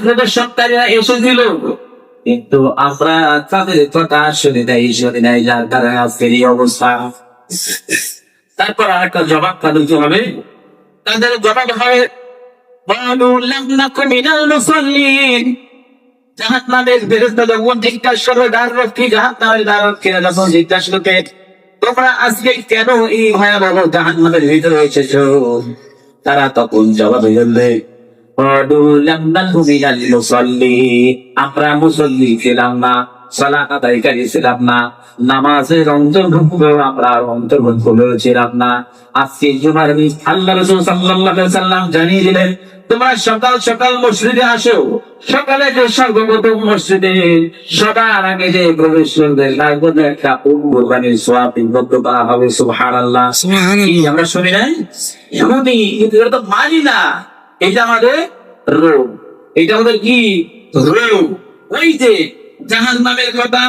প্রদর্শনকারীরা এসেছিল, কিন্তু আমরা তাদের কথা শুনে নাই, যার কারণে আজকের এই অবস্থা। তারপর আরেকটা জবাব তাদের হবে, তাদের জবাব হবে জাহান্নামের ফেরেশতা যখন জিজ্ঞাসা করবে দ্বাররক্ষী, জাহান্নামের দ্বাররক্ষীরা যখন জিজ্ঞাসা করবে তোমরা আজকে কেন এই ভয়াবহ জাহান্নামের ভিতরে এসেছো, তারা তখন জবাব দেবে আমরা মুসল্লি ছিলাম না, সালাত আদায়কারী ছিলাম না, নামাজের অন্তর্ভুক্ত আমরা অন্তর্ভুক্ত ছিলাম না। আজকে জুমার দিন আল্লাহ রাসূল সাল্লাল্লাহু আলাইহি ওয়াসাল্লাম জানিয়ে দিলেন তোমরা সকাল সকাল মসজিদে আসো, সকালে যে সর্বপ্রথম মসজিদে সবার আগে যে প্রবেশ করবে তার জন্য একটা কুরবানির সওয়াব নির্ধারিত করা হবে। সুবহানাল্লাহ, আমরা শুনি নাই? এমনই কিন্তু এটা তো মানি না, এটা আমাদের রোগ, এটা আমাদের কি রোগ। ওই যে জাহান্নামের কথা,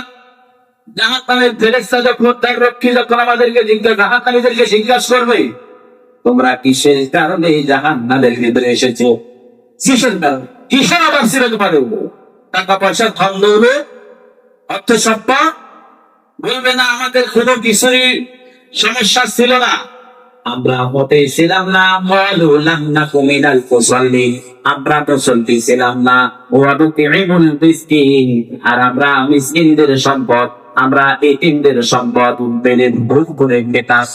জাহান্নামের ফেরেশতা যখন তার রক্ষী যখন আমাদেরকে জাহান্নামীদেরকে জিজ্ঞাসা করবে তোমরা কিসের কারণে জাহান্নামের ভিতরে এসেছো, কিসের কারণে, কিসের অভাব ছিল তোমাদের? টাকা পয়সা ধন দেবে, অর্থ সম্পদ বলবে না, আমাদের কোনো কিছুরই সমস্যা ছিল না, আমরা মোটেই ছিলাম না, আমরা তো চলতেছিলাম না, আর আমরা মিসকিনদের সম্পদ, আমরা এতিমদের সম্পদ ভোগ করে খেতাম।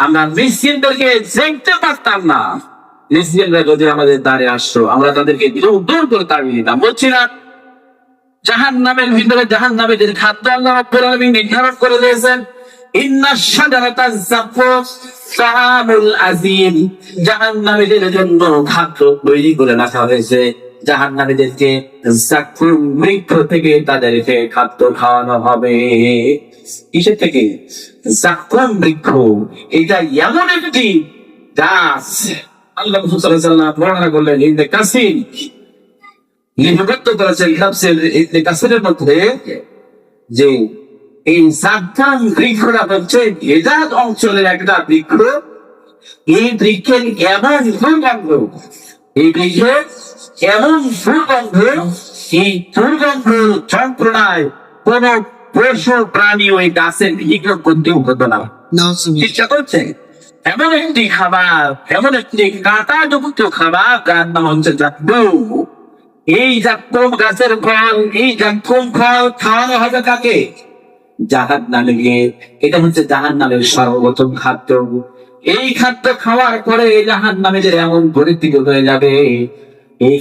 আমরা মিসকিনদেরকে দেখতে পারতাম না, মিসকিনরা যদি আমাদের দ্বারে আসতো আমরা তাদেরকে দূর করে তাড়িয়ে দিতাম। বলছি না জাহান্নামের ভিতরে জাহান্নামীদের খাদ্য আল্লাহ রাব্বুল আলামিন নির্ধারণ করে দিয়েছেন, জাহান্নামীদের জন্য খাদ্য তৈরি করে রাখা হয়েছে, জাহান্নামীদেরকে জাকুম বৃক্ষ থেকে তাদেরকে খাদ্য খাওয়ানো হবে। কিসের থেকে? জাকুম বৃক্ষ। এটা এমন একটি গাছ, আল্লাহ রাসূল সাল্লাল্লাহু আলাইহি ওয়াসাল্লাম বর্ণনা করলেন ইবনে কাসির লিপিবদ্ধ করেছেন ইবনে কাসিরের মধ্যে যে এই জাকুম বৃক্ষটা হচ্ছে ভেজাত অঞ্চলের একটা বৃক্ষ। এই বৃক্ষের এমন দুর্গন্ধ, এই বৃক্ষের এমন দুর্গন্ধ, এই দুর্গন্ধ যন্ত্রণায় কোন পশু প্রাণী ওই গাছের বিক্রি করতেও হতো না। চেষ্টা করছে এমন একটি খাবার, এমন একটি কাঁটাযুক্ত খাবার যার নাম হচ্ছে জাক্কুম। এই জাক্কুম গাছের ফল, এই জাক্কুম ফল খাওয়ানো হবে কাকে? জাহান্নামীকে। এটা হচ্ছে জাহান্নামের সর্বপ্রথম খাদ্য। এই খাদ্য খাওয়ার পরে জাহান্নামীদের এমন পরিস্থিতি হয়ে যাবে, এই